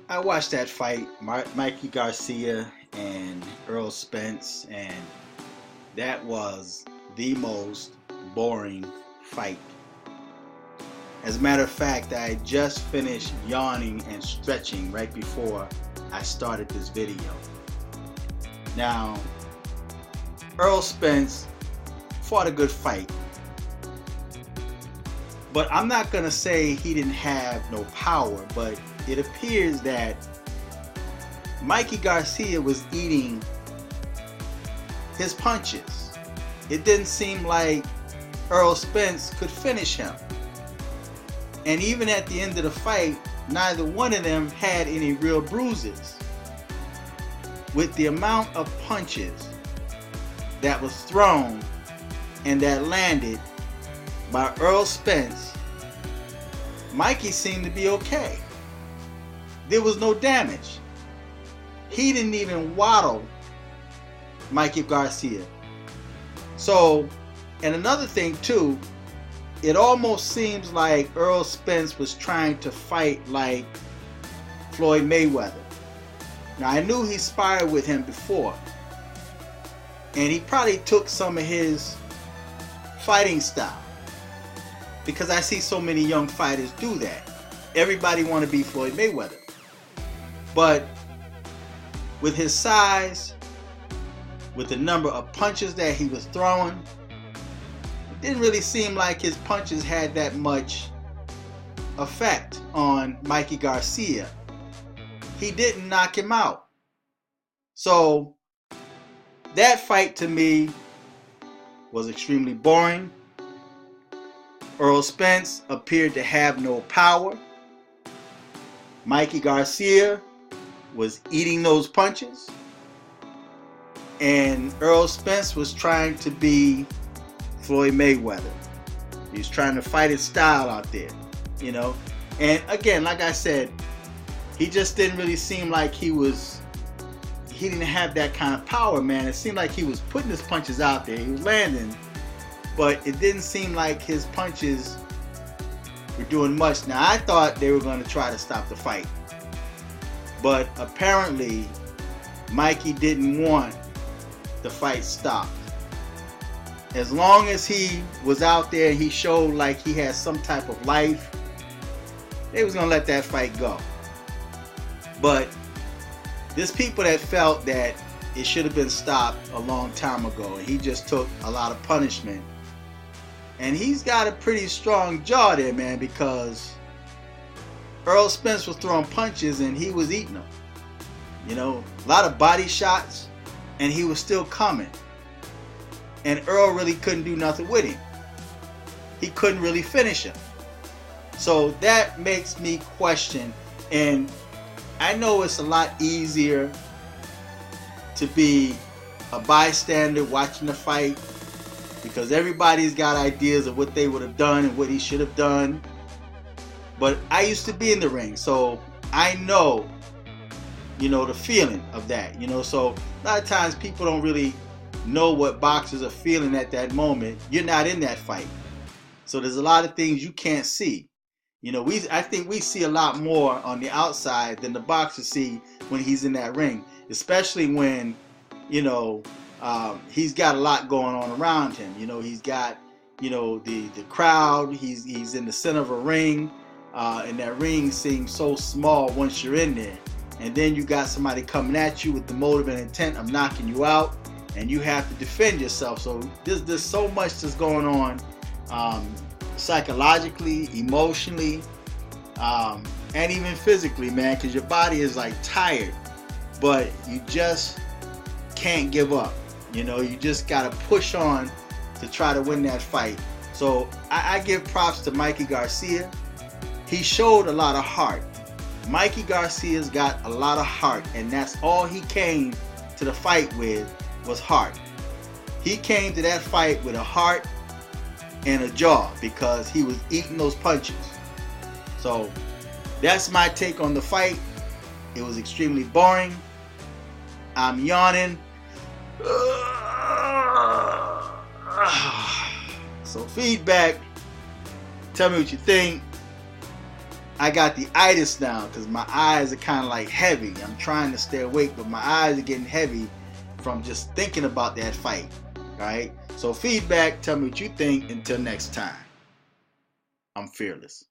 I watched that fight, Mikey Garcia and Errol Spence, and that was the most boring fight. As a matter of fact, I just finished yawning and stretching right before I started this video. Now, Errol Spence fought a good fight, but I'm not going to say he didn't have no power, but it appears that Mikey Garcia was eating his punches. It didn't seem like Errol Spence could finish him. And even at the end of the fight, neither one of them had any real bruises. With the amount of punches that was thrown and that landed by Errol Spence, Mikey seemed to be okay. There was no damage. He didn't even waddle Mikey Garcia. So, and another thing too, it almost seems like Errol Spence was trying to fight like Floyd Mayweather. Now, I knew he sparred with him before, and he probably took some of his fighting style, because I see so many young fighters do that. Everybody want to be Floyd Mayweather. But with his size, with the number of punches that he was throwing, it didn't really seem like his punches had that much effect on Mikey Garcia. He didn't knock him out. So that fight to me was extremely boring. Errol Spence appeared to have no power. Mikey Garcia was eating those punches. And Errol Spence was trying to be Floyd Mayweather. He was trying to fight his style out there, you know. And again, like I said, he just didn't really seem like he didn't have that kind of power, man. It seemed like he was putting his punches out there. He was landing, but it didn't seem like his punches were doing much. Now, I thought they were going to try to stop the fight, but apparently Mikey didn't want the fight stopped. As long as he was out there and he showed like he had some type of life, they was going to let that fight go. But there's people that felt that it should have been stopped a long time ago, and he just took a lot of punishment. And he's got a pretty strong jaw there, man, because Errol Spence was throwing punches and he was eating them. You know, a lot of body shots, and he was still coming. And Earl really couldn't do nothing with him. He couldn't really finish him. So that makes me question, and I know it's a lot easier to be a bystander watching the fight, because everybody's got ideas of what they would have done and what he should have done. But I used to be in the ring, so I know, you know, the feeling of that, you know. So a lot of times people don't really know what boxers are feeling at that moment. You're not in that fight. So there's a lot of things you can't see. You know, I think we see a lot more on the outside than the boxers see when he's in that ring, especially when, you know, he's got a lot going on around him. You know, he's got, you know, the crowd. He's in the center of a ring, and that ring seems so small once you're in there. And then you got somebody coming at you with the motive and intent of knocking you out, and you have to defend yourself. So there's so much that's going on, psychologically, emotionally, and even physically, man, because your body is like tired, but you just can't give up. You know, you just got to push on to try to win that fight. So I give props to Mikey Garcia. He showed a lot of heart. Mikey Garcia's got a lot of heart, and that's all he came to the fight with, was heart. He came to that fight with a heart and a jaw, because he was eating those punches. So that's my take on the fight. It was extremely boring. I'm yawning. So feedback. Tell me what you think. I got the itis now because my eyes are kind of like heavy. I'm trying to stay awake, but my eyes are getting heavy from just thinking about that fight. Alright? So feedback, tell me what you think. Until next time, I'm fearless.